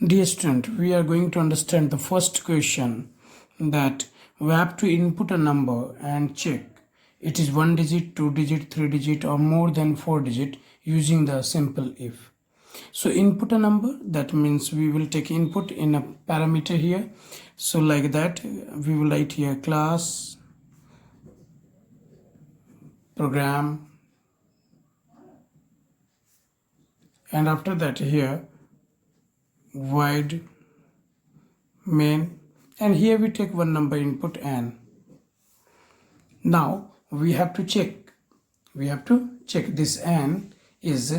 Dear student, we are going to understand the first question that we have to input a number and check it is 1 digit, 2 digit, 3 digit or more than 4 digit using the simple if. So input a number, that means we will take input in a parameter here. So like that we will write here class program, and after that here void main, and here we take one number input n. Now we have to check this n is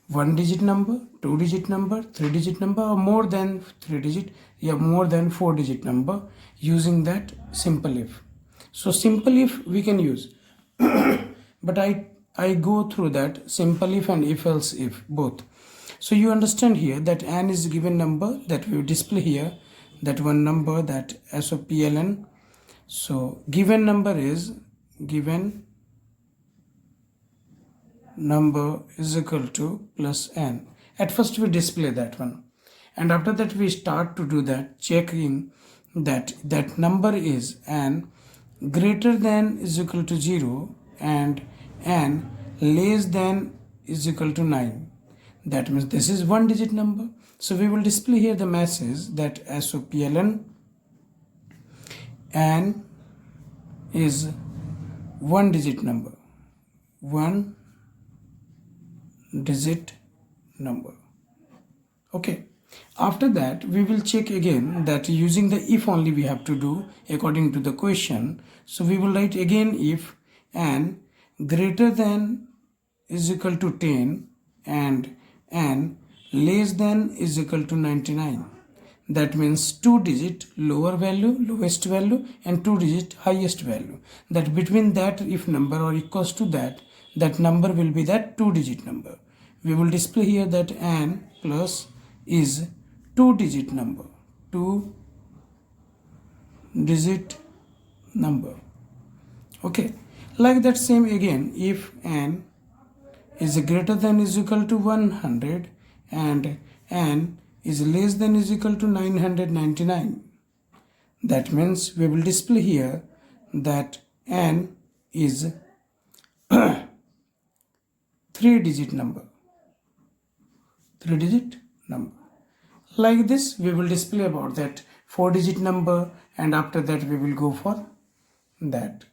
1 digit number, 2 digit number, 3 digit number or more than 3 digit, more than 4 digit number using that simple if. So simple if we can use but I go through that simple if and if else if both. So you understand here that n is a given number that we will display here, that one number, that SOPLN. So given number is equal to plus n. At first we display that one, and after that we start to do that checking that number is n greater than is equal to 0 and n less than is equal to 9. That means this is 1 digit number. So we will display here the message that SOPLN n is 1 digit number, 1 digit number. Okay, after that we will check again that using the if only we have to do according to the question. So we will write again if n greater than is equal to 10 and n less than is equal to 99. That means 2 digit lower value, lowest value, and 2 digit highest value. That between that if number or equals to that number will be that 2 digit number. We will display here that n plus is 2 digit number, 2 digit number. Okay, like that same again if n is greater than is equal to 100 and n is less than is equal to 999. That means we will display here that n is 3 digit number, 3 digit number. Like this we will display about that 4 digit number, and after that we will go for that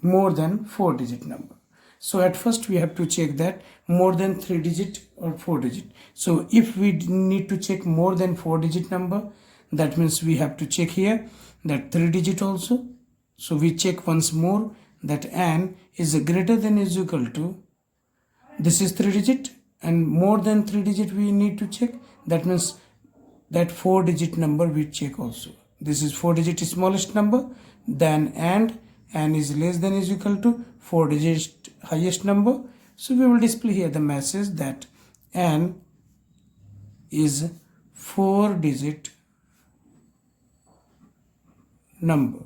more than 4 digit number. So at first we have to check that more than 3 digit or 4 digit. So if we need to check more than 4 digit number, that means we have to check here that 3 digit also. So we check once more that n is greater than is equal to, this is 3 digit and more than 3 digit we need to check. That means that 4 digit number we check also. This is 4 digit smallest number, then and n is less than is equal to 4 digit highest number. So we will display here the message that n is 4 digit number.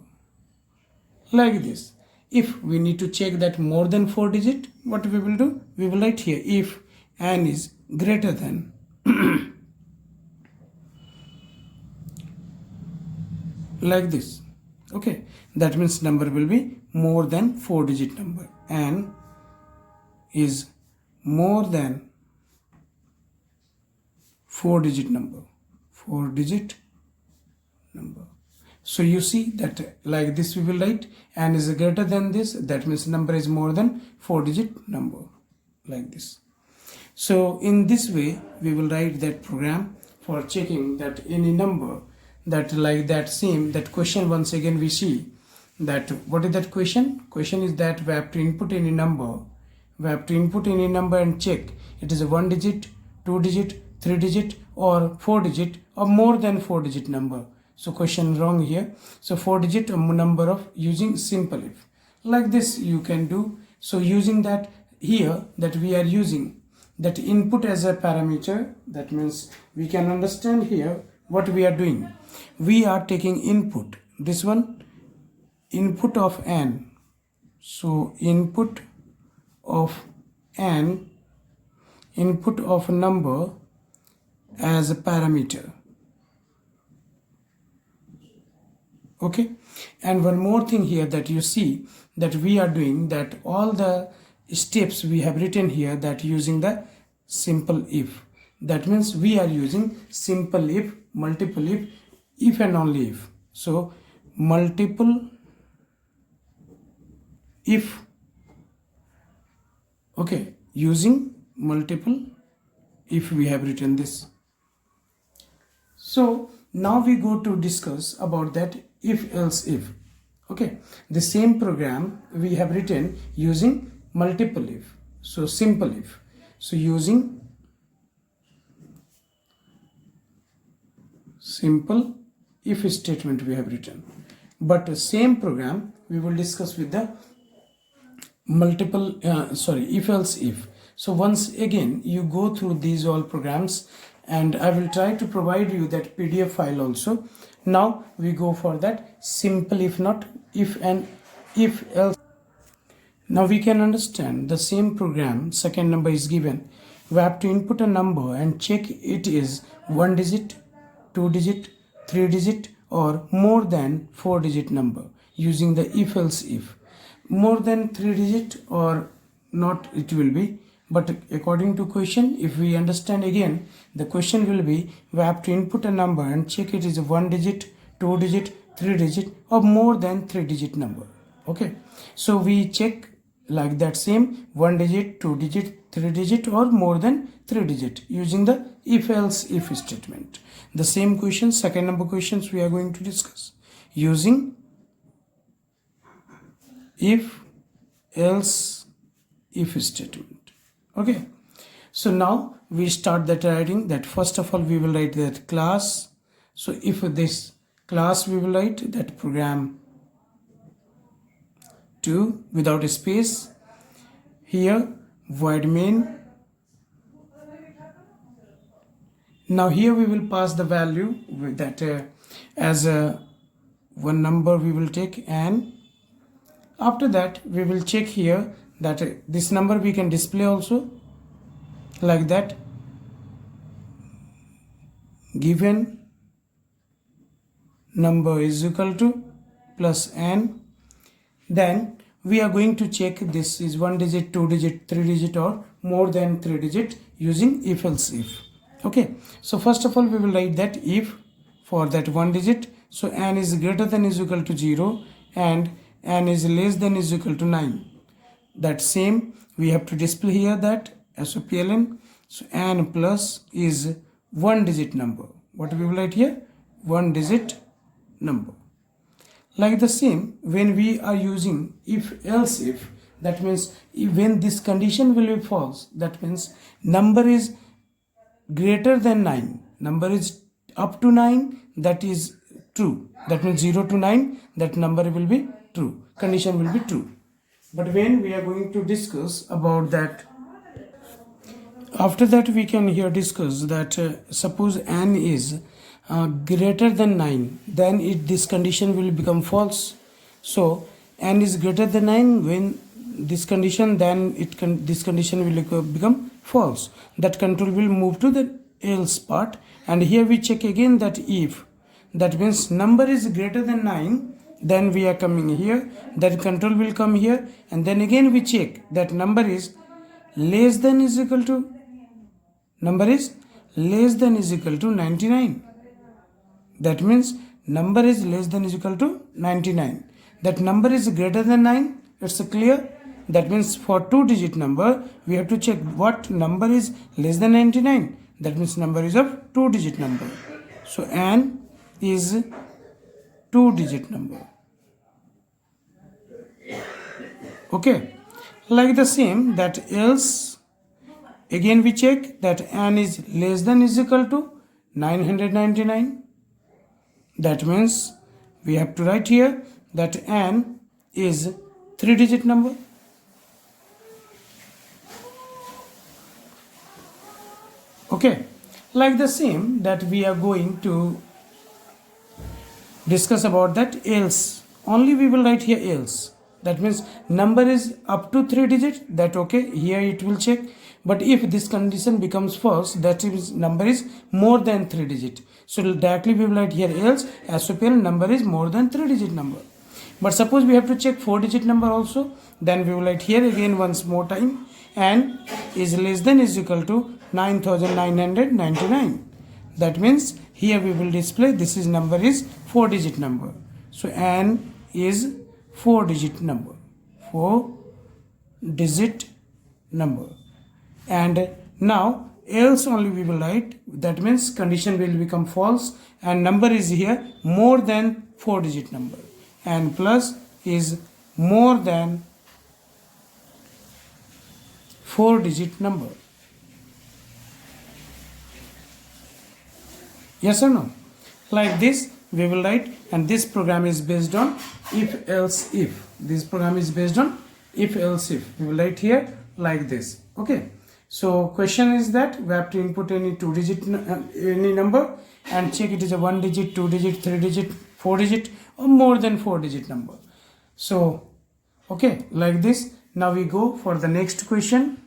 Like this. If we need to check that more than 4 digit, what we will do? We will write here if n is greater than like this. Okay, that means number will be more than 4 digit number. N is more than 4 digit number, 4 digit number. So you see that like this we will write n is greater than this, that means number is more than 4 digit number, like this. So in this way we will write that program for checking that any number, that like that same that question. Once again we see that what is that question is that we have to input any number, and check it is a 1 digit, 2 digit, 3 digit or 4 digit or more than 4 digit number. So question wrong here. So 4 digit number of using simple if, like this you can do. So using that here that we are using that input as a parameter, that means we can understand here what we are doing. We are taking input, this one input of n. So input of n, input of number as a parameter, Okay, and one more thing here that you see that we are doing that all the steps we have written here that using the simple if. That means we are using simple if, multiple if and only if. So multiple if, okay, using multiple if we have written this. So now we go to discuss about that if else if. Okay, the same program we have written using multiple if, so simple if. So using simple if statement we have written, but the same program we will discuss with the multiple if else if. So once again you go through these all programs, and I will try to provide you that PDF file also. Now we go for that simple if, not if and if else. Now we can understand the same program. Second number is given, we have to input a number and check it is 1 digit, 2 digit, 3 digit or more than 4 digit number using the if else if. More than 3 digit or not it will be, but according to question, if we understand again, the question will be we have to input a number and check it is a 1 digit, 2 digit, 3 digit or more than 3 digit number. Okay, so we check like that same 1 digit, 2 digit, 3 digit or more than 3 digit using the if else if statement. The same question, second number questions we are going to discuss using if else if statement. Okay, so now we start that writing that. First of all we will write that class. So if this class we will write that program 2 without a space, here void main. Now here we will pass the value with that as a one number we will take, and after that we will check here that this number we can display also like that, given number is equal to plus n. Then we are going to check this is 1 digit, 2 digit, 3 digit or more than 3 digit using if else if. Okay, so first of all we will write that if for that 1 digit, so n is greater than is equal to 0 and n is less than is equal to 9. That same we have to display here that SOPLN. So n plus is 1 digit number. What we will write here? 1 digit number. Like the same when we are using if else if, that means when this condition will be false, that means number is greater than 9, number is up to 9, that is true. That means 0 to 9, that number will be true, condition will be true. But when we are going to discuss about that, after that we can here discuss that suppose n is greater than 9, then this condition will become false. So n is greater than 9, when this condition, then this condition will become false. That control will move to the else part, and here we check again that if, that means number is greater than 9, then we are coming here, that control will come here, and then again we check that number is less than is equal to, number is less than is equal to 99. That means number is less than is equal to 99. That number is greater than 9, it's clear. That means for 2 digit number we have to check what number is less than 99. That means number is of 2 digit number. So n is 2 digit number. Okay, like the same that else, again we check that n is less than is equal to 999. That means we have to write here that n is 3 digit number. Okay, like the same that we are going to discuss about that else. Only we will write here else. That means number is up to 3 digit, that okay, here it will check. But if this condition becomes false, that is number is more than 3 digit, So directly we will write here else as to parent number is more than 3-digit number. But suppose we have to check 4-digit number also, then we will write here again once more time, n is less than is equal to 9999. That means here we will display this is number is 4-digit number. So n is 4-digit number, 4-digit number. And now else only we will write, that means condition will become false and number is here more than 4-digit number, and plus is more than 4-digit number. Yes or no? Like this we will write, and this program is based on if else if. This program is based on if else if. We will write here like this. Okay. So question is that we have to input any 2-digit any number and check it is a 1-digit, 2-digit, 3-digit, 4-digit or more than 4-digit number. So okay, like this. Now we go for the next question.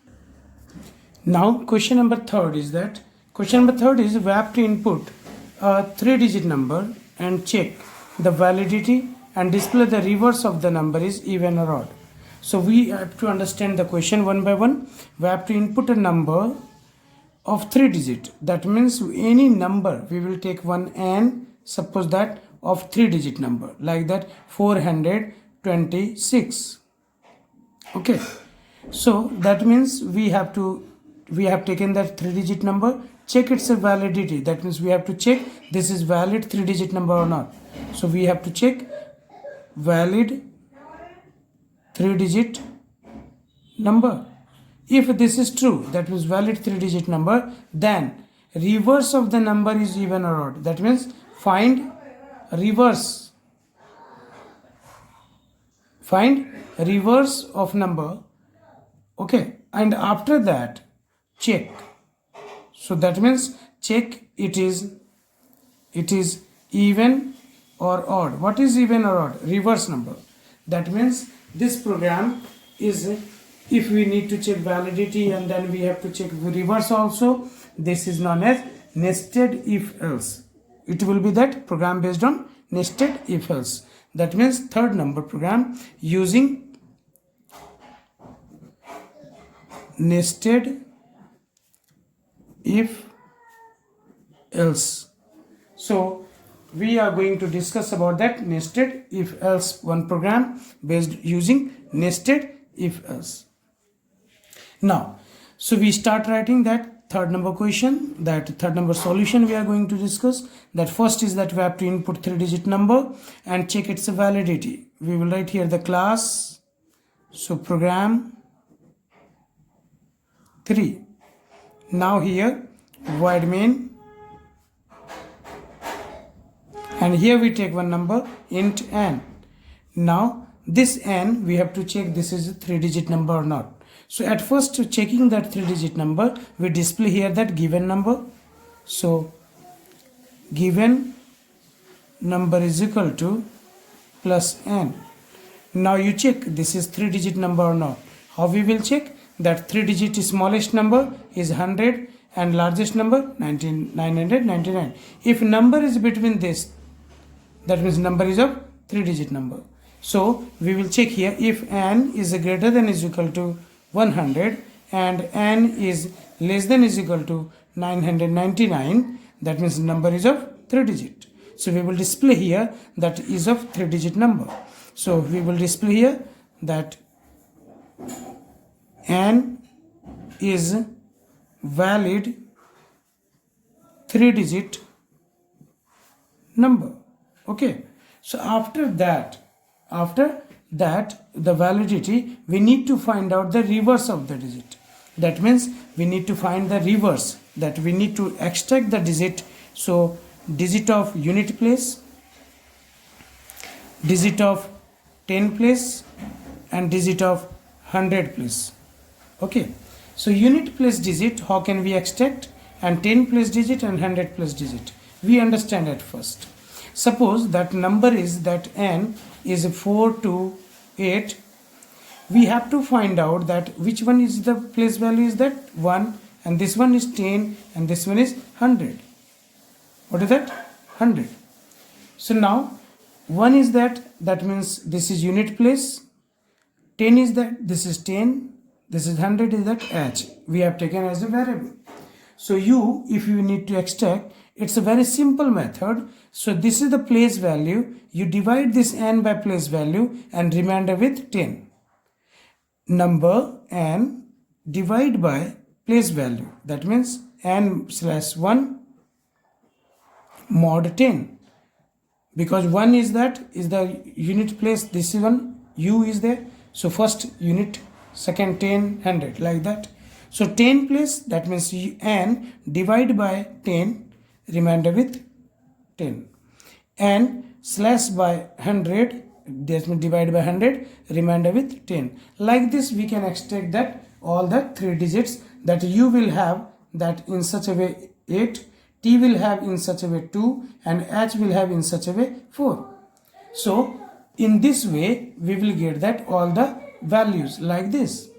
Now question number 3 is that we have to input a 3-digit number and check the validity and display the reverse of the number is even or odd. So we have to understand the question one by one. We have to input a number of 3-digit. That means any number we will take one n, suppose that of 3-digit number, like that 426. Okay. So that means we have taken that 3-digit number, check its validity. That means we have to check this is valid 3-digit number or not. So we have to check valid 3-digit number. If this is true, that means valid 3-digit number, then reverse of the number is even or odd. That means find reverse of number. Okay, and after that check. So that means check it is even or odd. What is even or odd? Reverse number. That means this program is, if we need to check validity and then we have to check reverse also, this is known as nested if else. It will be that program based on nested if else. That means 3rd number program using nested if else. So we are going to discuss about that nested if else one program based using nested if else. Now, so we start writing that 3rd number question, that 3rd number solution we are going to discuss. That first is that we have to input 3-digit number and check its validity. We will write here the class, so program 3. Now here void main, and here we take one number int n. Now this n we have to check this is a 3-digit number or not. So at first, checking that 3-digit number, we display here that given number. So given number is equal to plus n. Now you check this is 3-digit number or not. How we will check? That 3-digit smallest number is 100 and largest number 999. If number is between this, that means number is of 3-digit number. So we will check here if n is greater than is equal to 100 and n is less than is equal to 999, that means number is of 3-digit. So we will display here that is of 3-digit number. So we will display here that n is valid 3-digit number. Okay. So after that the validity, we need to find out the reverse of the digit. That means we need to find the reverse, that we need to extract the digit. So digit of unit place, digit of 10 place and digit of 100 place. Okay, so unit place digit, how can we extract, and 10 place digit and 100 place digit we understand at first. Suppose that number is that n is 4 to 8. We have to find out that which one is the place value is that 1, and this one is 10 and this one is 100. What is that? 100. So now 1 is that means this is unit place. 10 is that, this is 10, this is 100 is that h. We have taken as a variable. So if you need to extract, it's a very simple method. So this is the place value. You divide this n by place value and remainder with 10. Number n divide by place value. That means n/1 mod 10. Because 1 is the unit place, this is 1, u is there. So first unit, second 10, 100 like that. So 10 place, that means n divide by 10, remainder with 10. And slash by 100, that means divide by 100, remainder with 10. Like this we can extract that all the 3 digits that u will have that in such a way 8, t will have in such a way 2, and h will have in such a way 4. So in this way we will get that all the values like this.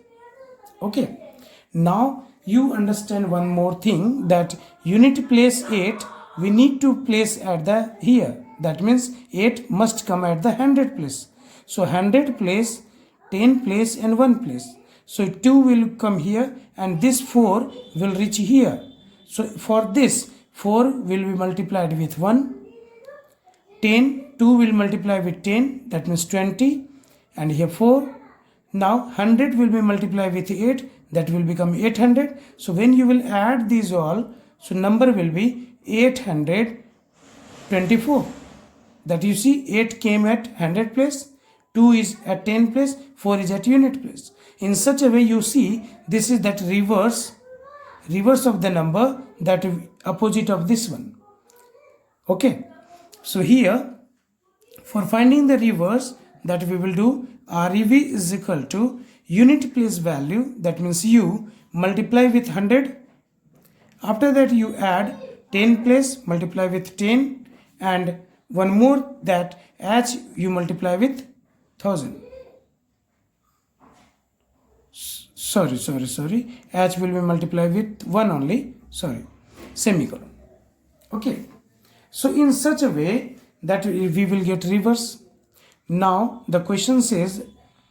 Okay. Now you understand one more thing, that unit place 8 we need to place at the here. That means 8 must come at the 100 place. So 100 place, 10 place and 1 place. So 2 will come here and this 4 will reach here. So for this 4 will be multiplied with 1. 10, 2 will multiply with 10, that means 20, and here 4. Now 100 will be multiplied with 8, that will become 800. So when you will add these all, so number will be 824. That you see 8 came at 100 place, 2 is at 10 place, 4 is at unit place. In such a way you see this is that reverse of the number, that opposite of this one. Okay. So here for finding the reverse, that we will do REV is equal to unit place value, that means u multiply with 100. After that you add 10 place, multiply with 10, and one more, that h you multiply with 1000. Sorry, h will be multiplied with 1 only, semicolon. Okay. So in such a way that we will get reverse. Now the question says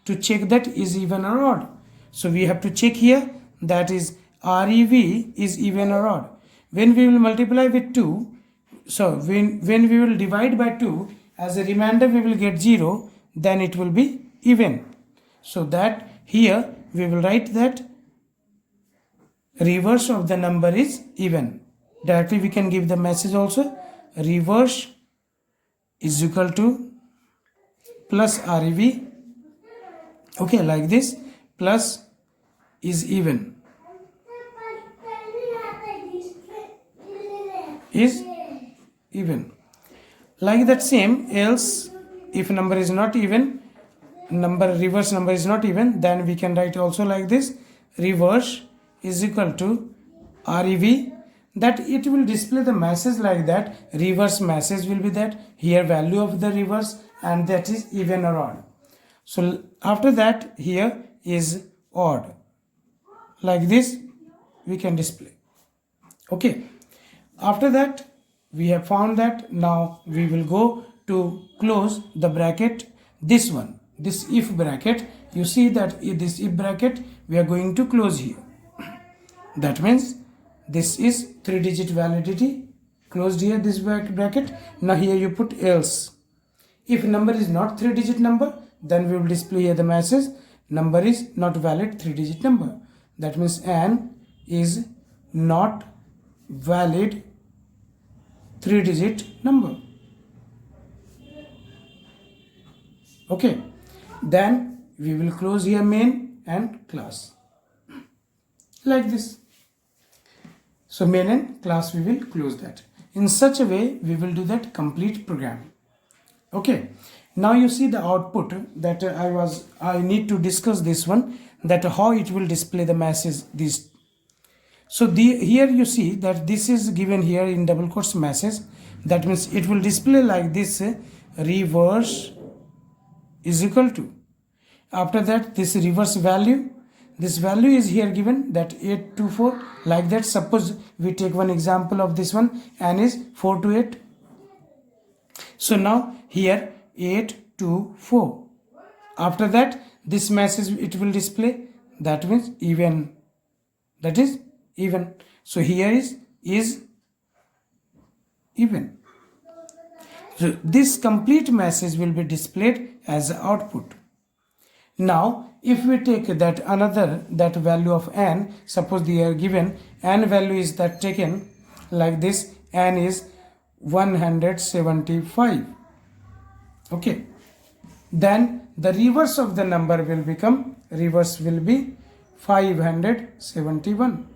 to check that is even or odd. So we have to check here, that is REV is even or odd. When we will multiply with 2, so when we will divide by 2, as a remainder we will get 0, then it will be even. So that here we will write that reverse of the number is even. Directly we can give the message also, reverse is equal to plus REV. Okay, like this, plus is even. Is even. Like that same, else if number is not even, reverse number is not even, then we can write also like this, reverse is equal to REV, that it will display the message like that. Reverse message will be that here value of the reverse, and that is even or odd. So after that here is odd, like this we can display. Okay. After that we have found that. Now we will go to close the bracket, this one, this if bracket. You see that this if bracket we are going to close here. That means this is 3-digit validity, closed here this bracket. Now here you put else. If number is not 3-digit number, then we will display here the message, number is not valid 3-digit number. That means n is not valid 3-digit number. Okay. Then we will close here main and class. Like this. So main and class we will close that. In such a way we will do that complete program. Okay. Now you see the output that I need to discuss this one, that how it will display the message. This. So here you see that this is given here in double quotes message. That means it will display like this, reverse is equal to. After that this reverse value, this value is here given, that 824, like that. Suppose we take one example of this one, n is 4 to 8. So now here 824. After that, this message it will display, that means even, that is even. So here is even. So this complete message will be displayed as output. Now if we take that another, that value of n, suppose they are given n value is that taken like this, n is 175. Okay, then the reverse of the number will become, reverse will be 571.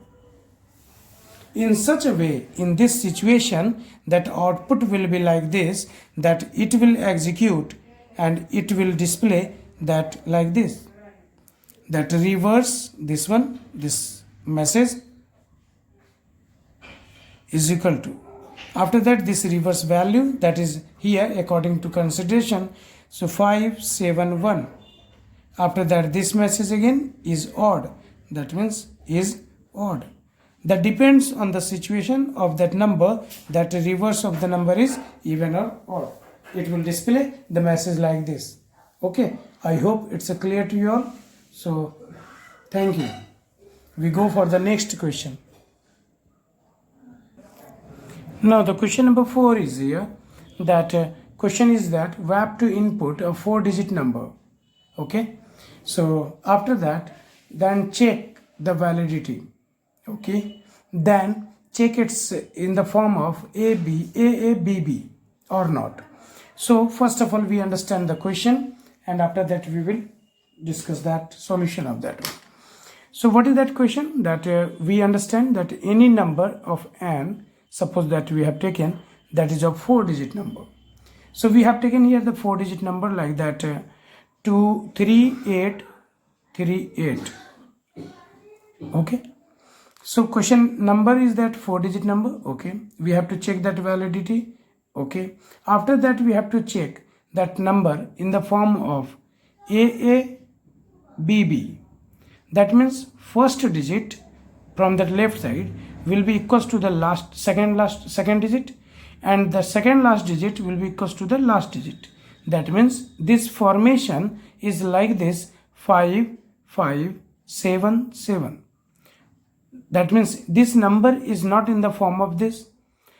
In such a way, in this situation, that output will be like this, that it will execute and it will display that like this, that reverse, this one, this message is equal to, after that this reverse value, that is here according to consideration, so 571. After that this message again is odd, that means is odd. That depends on the situation of that number, that the reverse of the number is even or odd. It will display the message like this. Okay, I hope it's clear to you all. So thank you. We go for the next question. Now the question number 4 is here. That question is that we have to input a 4-digit number. Okay, so after that, then check the validity. Okay, then check it's in the form of AABB or not. So first of all we understand the question, and after that we will discuss that solution of that one. So what is that question? That we understand that any number of n, suppose that we have taken, that is a 4-digit number. So we have taken here the 4-digit number like that, 23838. Okay, so question number is that 4-digit number. Okay, we have to check that validity. Okay, after that we have to check that number in the form of AABB. That means first digit from the left side will be equals to the second digit, and the second last digit will be equals to the last digit. That means this formation is like this, 5577. That means this number is not in the form of this.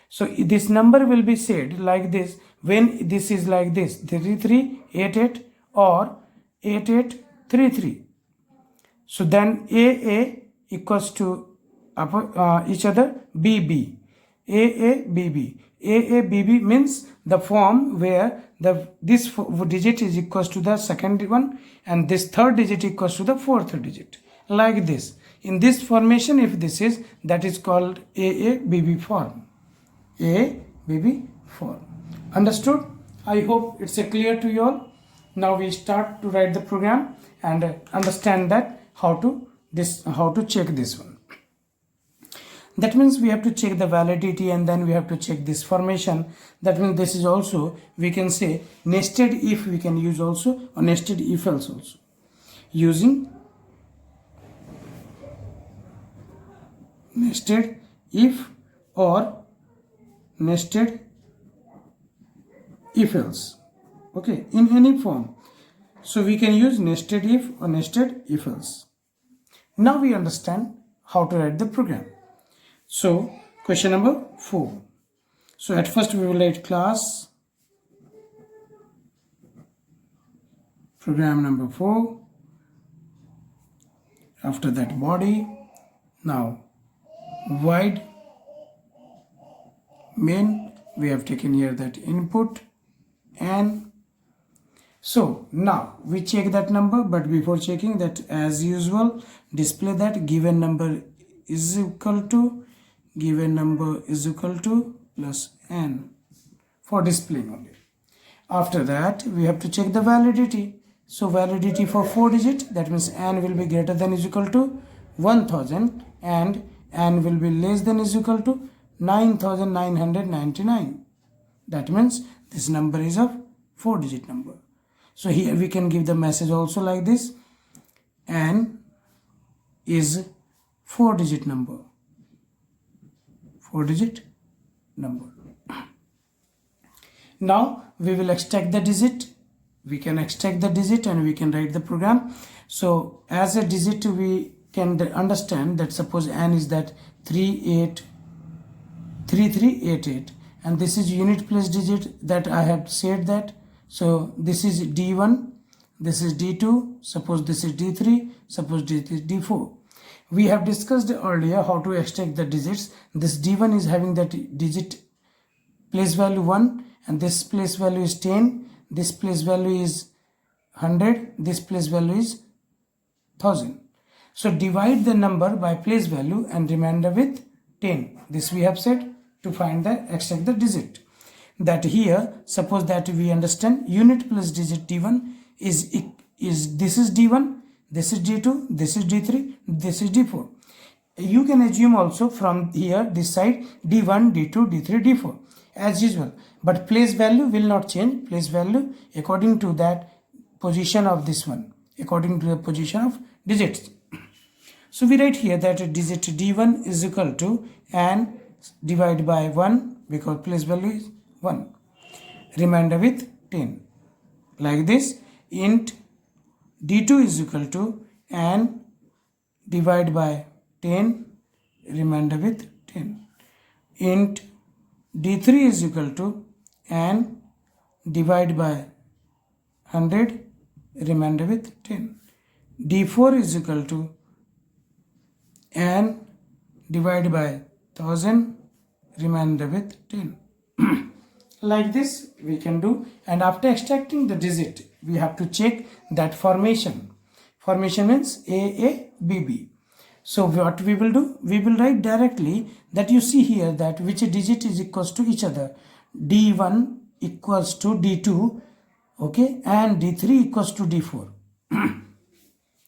So this number will be said like this when this is like this, 3388 or 8833. So then AA equals to each other BB. AABB. AABB means the form where this digit is equals to the second one and this third digit equals to the fourth digit. Like this. In this formation, if this is, that is called AABB form. AABB form. Understood? I hope it's clear to you all. Now we start to write the program and understand that how to check this one. That means we have to check the validity and then we have to check this formation. That means this is also, we can say nested if, we can use also, or nested if else also. Using nested if or nested if else. Okay, in any form. So we can use nested if or nested if else. Now we understand how to write the program. So question number 4. So at first we will write class program number 4. After that body. Now void main, we have taken here that input, and so now we check that number, but before checking that, as usual, display that given number is equal to plus n for displaying only. After that we have to check the validity. So validity for 4-digit, that means n will be greater than is equal to 1000 and n will be less than is equal to 9999. That means this number is a 4-digit number. So here we can give the message also like this, n is 4-digit number. 4-digit number. Now we will extract the digit. We can extract the digit and we can write the program. So as a digit we can understand that suppose n is that 3388 and this is unit place digit that I have said that. So this is D1, this is D2, suppose this is D3, suppose this is D4. We have discussed earlier how to extract the digits. This D1 is having that digit place value 1 and this place value is 10, this place value is 100, this place value is 1000. So divide the number by place value and remainder with 10. This we have said to find the extract the digit. That here suppose that we understand unit plus digit D1 is this is D1, this is D2, this is D3, this is D4. You can assume also from here this side D1, D2, D3, D4 as usual, but place value will not change. Place value according to that position of this one, according to the position of digits. So we write here that digit D1 is equal to n divided by 1 because place value is 1, remainder with 10. Like this, int D2 is equal to n divided by 10, remainder with 10. Int D3 is equal to n divided by 100, remainder with 10. D4 is equal to n divided by 1000, remainder with 10. Like this we can do, and after extracting the digit we have to check that formation. Formation means AABB. So what we will do, we will write directly that you see here that which digit is equals to each other. D1 equals to D2, okay, and D3 equals to D4.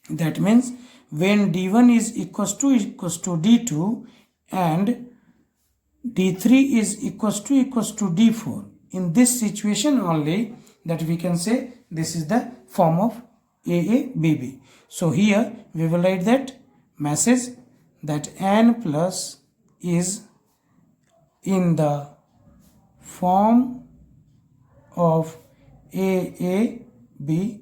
That means when D1 is equals to D2 and D3 is equals to D4, in this situation only that we can say this is the form of AABB. So here we will write that message that n plus is in the form of AABB.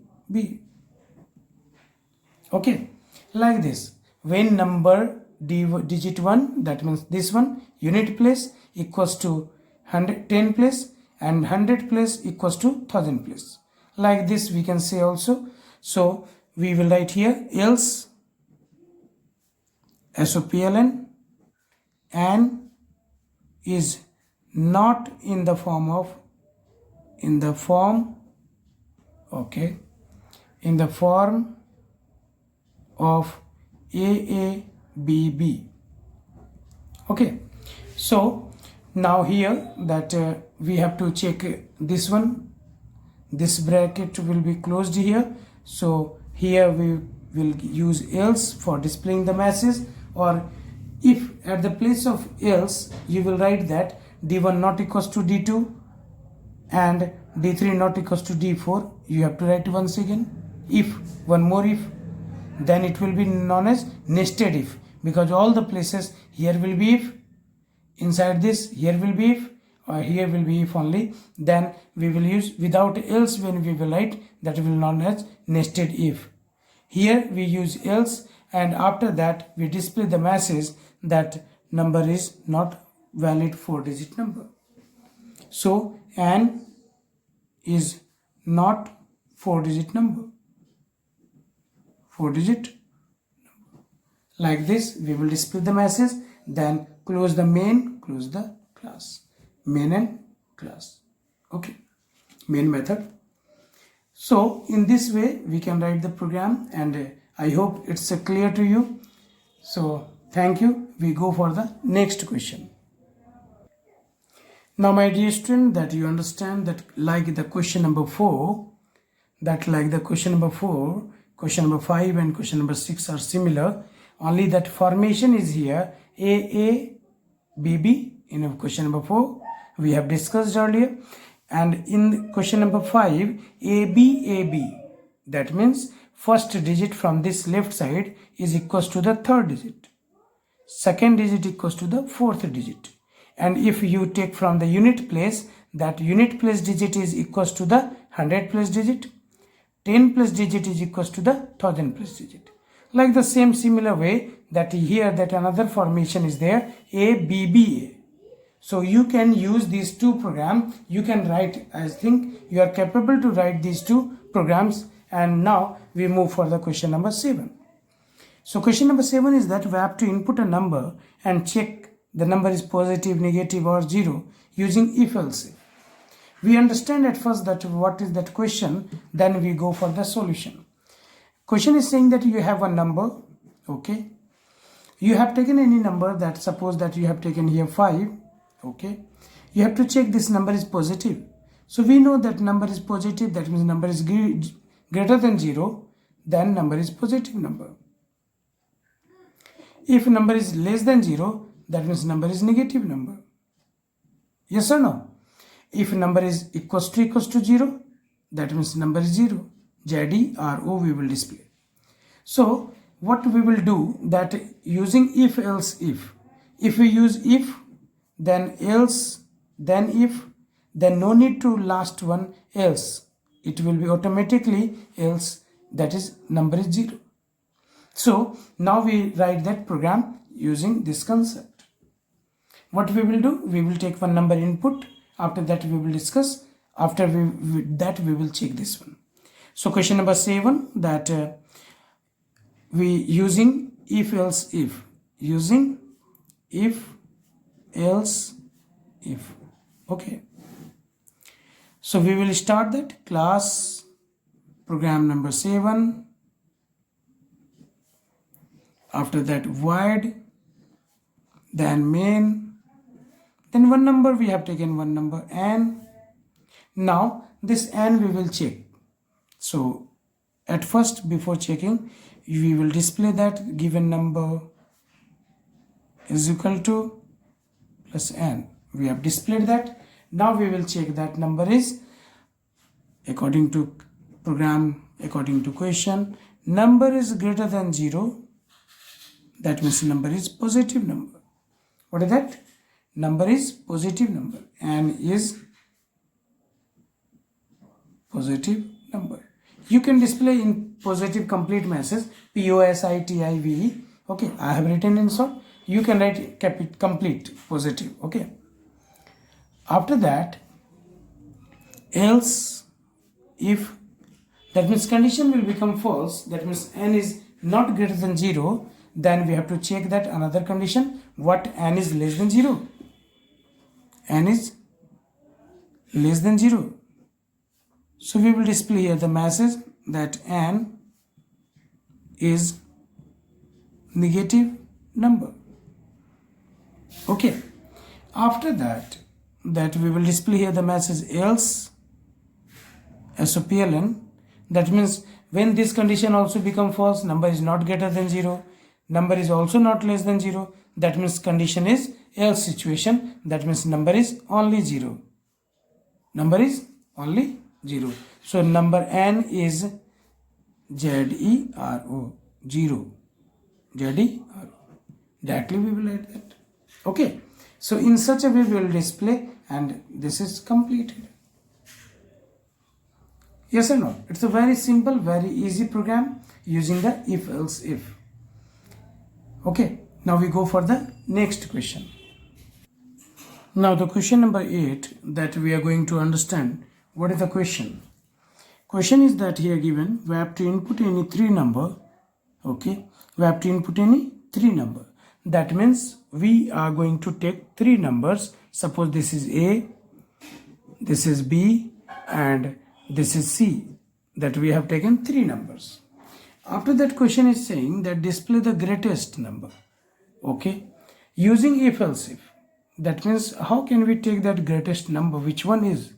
Okay, like this. When number digit 1, that means this one, unit place equals to 10 place and 100 place equals to 1000 place. Like this we can say also. So we will write here else SOPLN n is not in the form of of AABB. Okay, so now here that we have to check this one. This bracket will be closed here. So here we will use else for displaying the message, or if at the place of else you will write that D1 not equals to D2 and D3 not equals to D4, you have to write once again if, one more if, then it will be known as nested if, because all the places here will be if, inside this here will be if, or here will be if only, then we will use without else when we will write, that will be known as nested if. Here we use else, and after that we display the message that number is not valid 4-digit number. So n is not 4-digit number. 4-digit number. Like this we will display the message, then close the main, close the class, main and class. Okay, main method. So in this way we can write the program, and I hope it's clear to you. So thank you. We go for the next question. Now my dear student, that you understand that like the question number 4, question number 5 and question number 6 are similar, only that formation is here AABB in question number 4 we have discussed earlier, and in question number 5 ABAB. That means first digit from this left side is equals to the third digit, second digit equals to the fourth digit, and if you take from the unit place, that unit place digit is equals to the 100 place digit, 10 place digit is equals to the 1000 place digit. Like the same similar way that here that another formation is there, ABBA. So you can use these two programs. You can write, I think you are capable to write these two programs. And now we move for the question number 7. So question number 7 is that we have to input a number and check the number is positive, negative or 0 using if else if. We understand at first that what is that question, then we go for the solution. Question is saying that you have a number, okay, you have taken any number, that suppose that you have taken here 5, okay, you have to check this number is positive. So we know that number is positive, that means number is greater than 0, then number is positive number. If number is less than 0, that means number is negative number. Yes or no? If number is equals to 0, that means number is 0. ZERO we will display. So what we will do, that using if else if we use if, then else, then if, then no need to last one else, it will be automatically else, that is number is 0. So now we write that program using this concept. What we will do, we will take one number input, after that we will discuss, after that we will check this one. So question number 7, that we using if else if, using if else if, okay. So we will start that class program number 7, after that void, then main, then one number we have taken, one number n. Now this n we will check. So at first, before checking, we will display that given number is equal to plus n. We have displayed that. Now we will check that number is according to program, according to question, number is greater than 0. That means number is positive number. What is that? Number is positive number. N is positive number. You can display in positive complete message, POSITIVE. Okay, I have written in short. You can write complete positive. Okay. After that, else if, that means condition will become false. That means n is not greater than 0. Then we have to check that another condition. What? N is less than 0. N is less than 0. So we will display here the message that n is negative number. Okay. After that we will display here the message else SOPLN. That means when this condition also become false, number is not greater than 0, number is also not less than 0, that means condition is else situation, that means number is only 0. Number is only 0. So number n is ZERO, 0. ZERO. Directly we will write that. Okay. So in such a way we will display, and this is completed. Yes or no? It's a very simple, very easy program using the if else if. Okay. Now we go for the next question. Now the question number 8 that we are going to understand. What is the question? Question is that here given we have to input any 3 number. Okay. We have to input any 3 number. That means we are going to take 3 numbers. Suppose this is A, this is B, and this is C. That we have taken 3 numbers. After that, question is saying that display the greatest number. Okay. Using if else if. That means how can we take that greatest number? Which one is?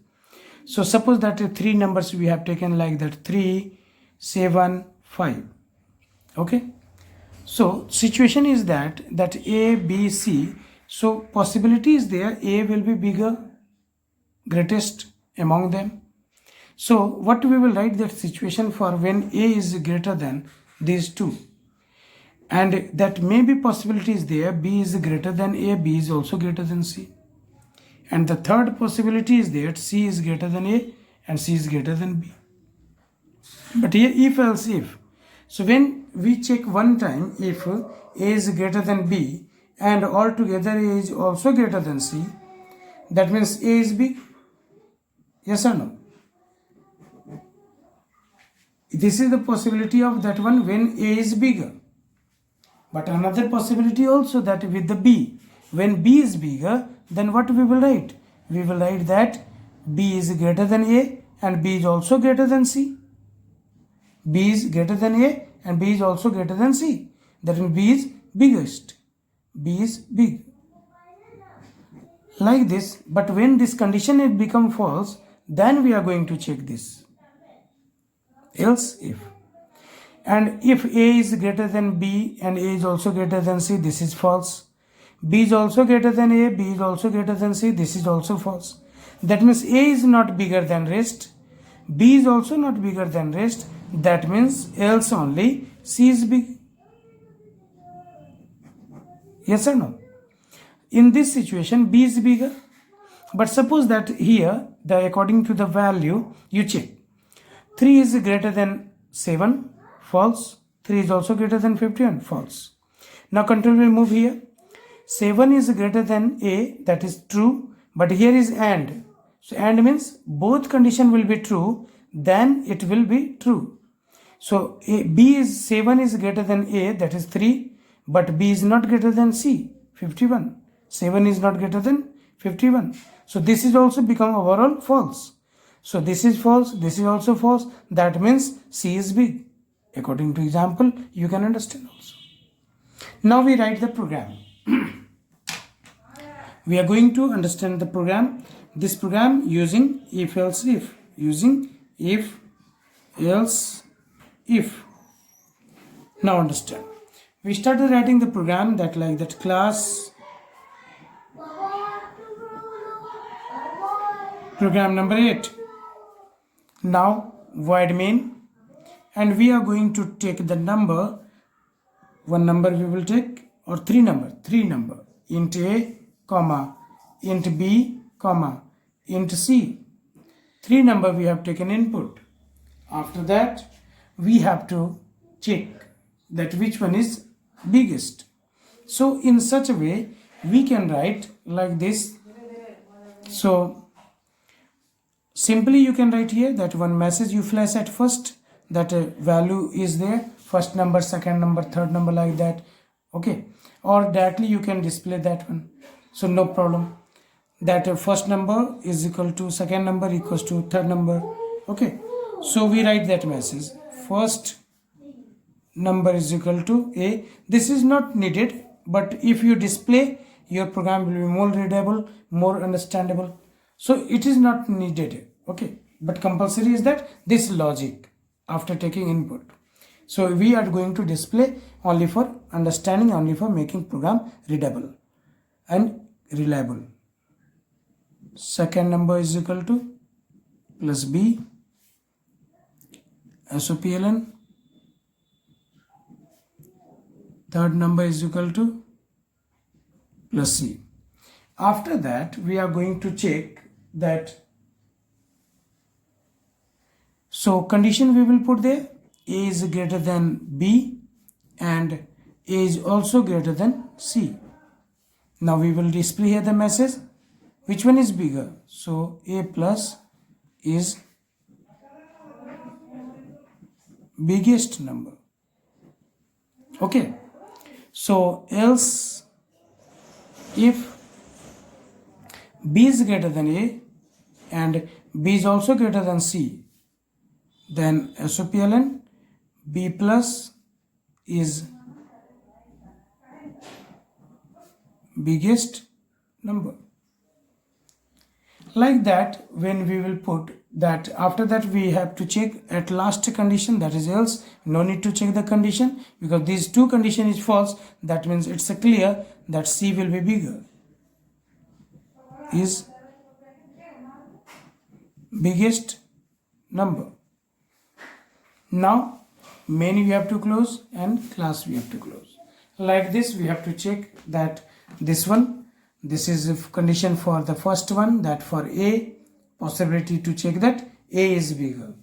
So suppose that 3 numbers we have taken like that 3, 7, 5. Okay. So situation is that A, B, C. So possibility is there A will be bigger, greatest among them. So what we will write that situation for when A is greater than these two, and that may be possibility is there, B is greater than A, B is also greater than C, and the third possibility is that C is greater than A and C is greater than B. But here if else if, so when we check one time if A is greater than B and altogether A is also greater than C, that means A is big. Yes or no? This is the possibility of that one when A is bigger. But another possibility also that with the B, when B is bigger, then what we will write? We will write that B is greater than A and B is also greater than C. B is greater than A and B is also greater than C. That means B is biggest. B is big. Like this, but when this condition it become false, then we are going to check this. Else if. And if A is greater than B and A is also greater than C, this is false. B is also greater than A, B is also greater than C, this is also false. That means A is not bigger than rest, B is also not bigger than rest, that means else only C is big. Yes or no? In this situation B is bigger, but suppose that here according to the value you check 3 is greater than 7, false. 3 is also greater than 51, false. Now control will move here. 7 is greater than A, that is true, but here is AND. So AND means both condition will be true, then it will be true. So B is 7 is greater than A, that is 3, but B is not greater than C, 51. 7 is not greater than 51. So this is also become overall false. So this is false, this is also false, that means C is big. According to example, you can understand also. Now we write the program. We are going to understand the program. This program using if else if. Using if else if. Now understand. We started writing the program that like that class program number 8. Now void main, and we are going to take the number, one number we will take, or three number, int A, comma, int B, comma, int C. 3 number we have taken input. After that we have to check that which one is biggest. So in such a way we can write like this. So simply you can write here that one message you flash at first, that value is there, first number, second number, third number, like that. Okay, or directly you can display that one, so no problem, that first number is equal to second number equals to third number. Okay, so we write that message, first number is equal to A. This is not needed, but if you display, your program will be more readable, more understandable. So it is not needed. Okay, but compulsory is that this logic after taking input. So we are going to display only for understanding, only for making program readable and reliable. Second number is equal to plus B, SOPLN. Third number is equal to plus C. After that we are going to check that, so condition we will put there, A is greater than B and A is also greater than C. Now we will display here the message, which one is bigger. So A plus is biggest number. Okay, so else if B is greater than A and B is also greater than C, then SOPLN B plus is biggest number. Like that, when we will put that, after that we have to check at last condition, that is else. No need to check the condition because these two condition is false. That means it's a clear that C will be bigger, is biggest number. Now main we have to close and class we have to close. Like this we have to check that this is a condition for the first one, that for A, possibility to check that A is bigger,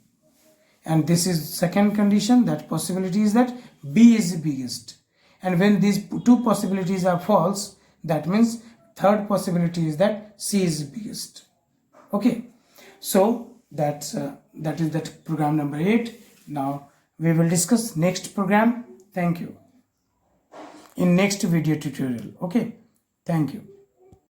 and this is second condition, that possibility is that B is biggest. And when these two possibilities are false, that means third possibility is that C is biggest. Okay, so that is that program number 8. Now we will discuss next program. Thank you in next video tutorial. Okay, thank you.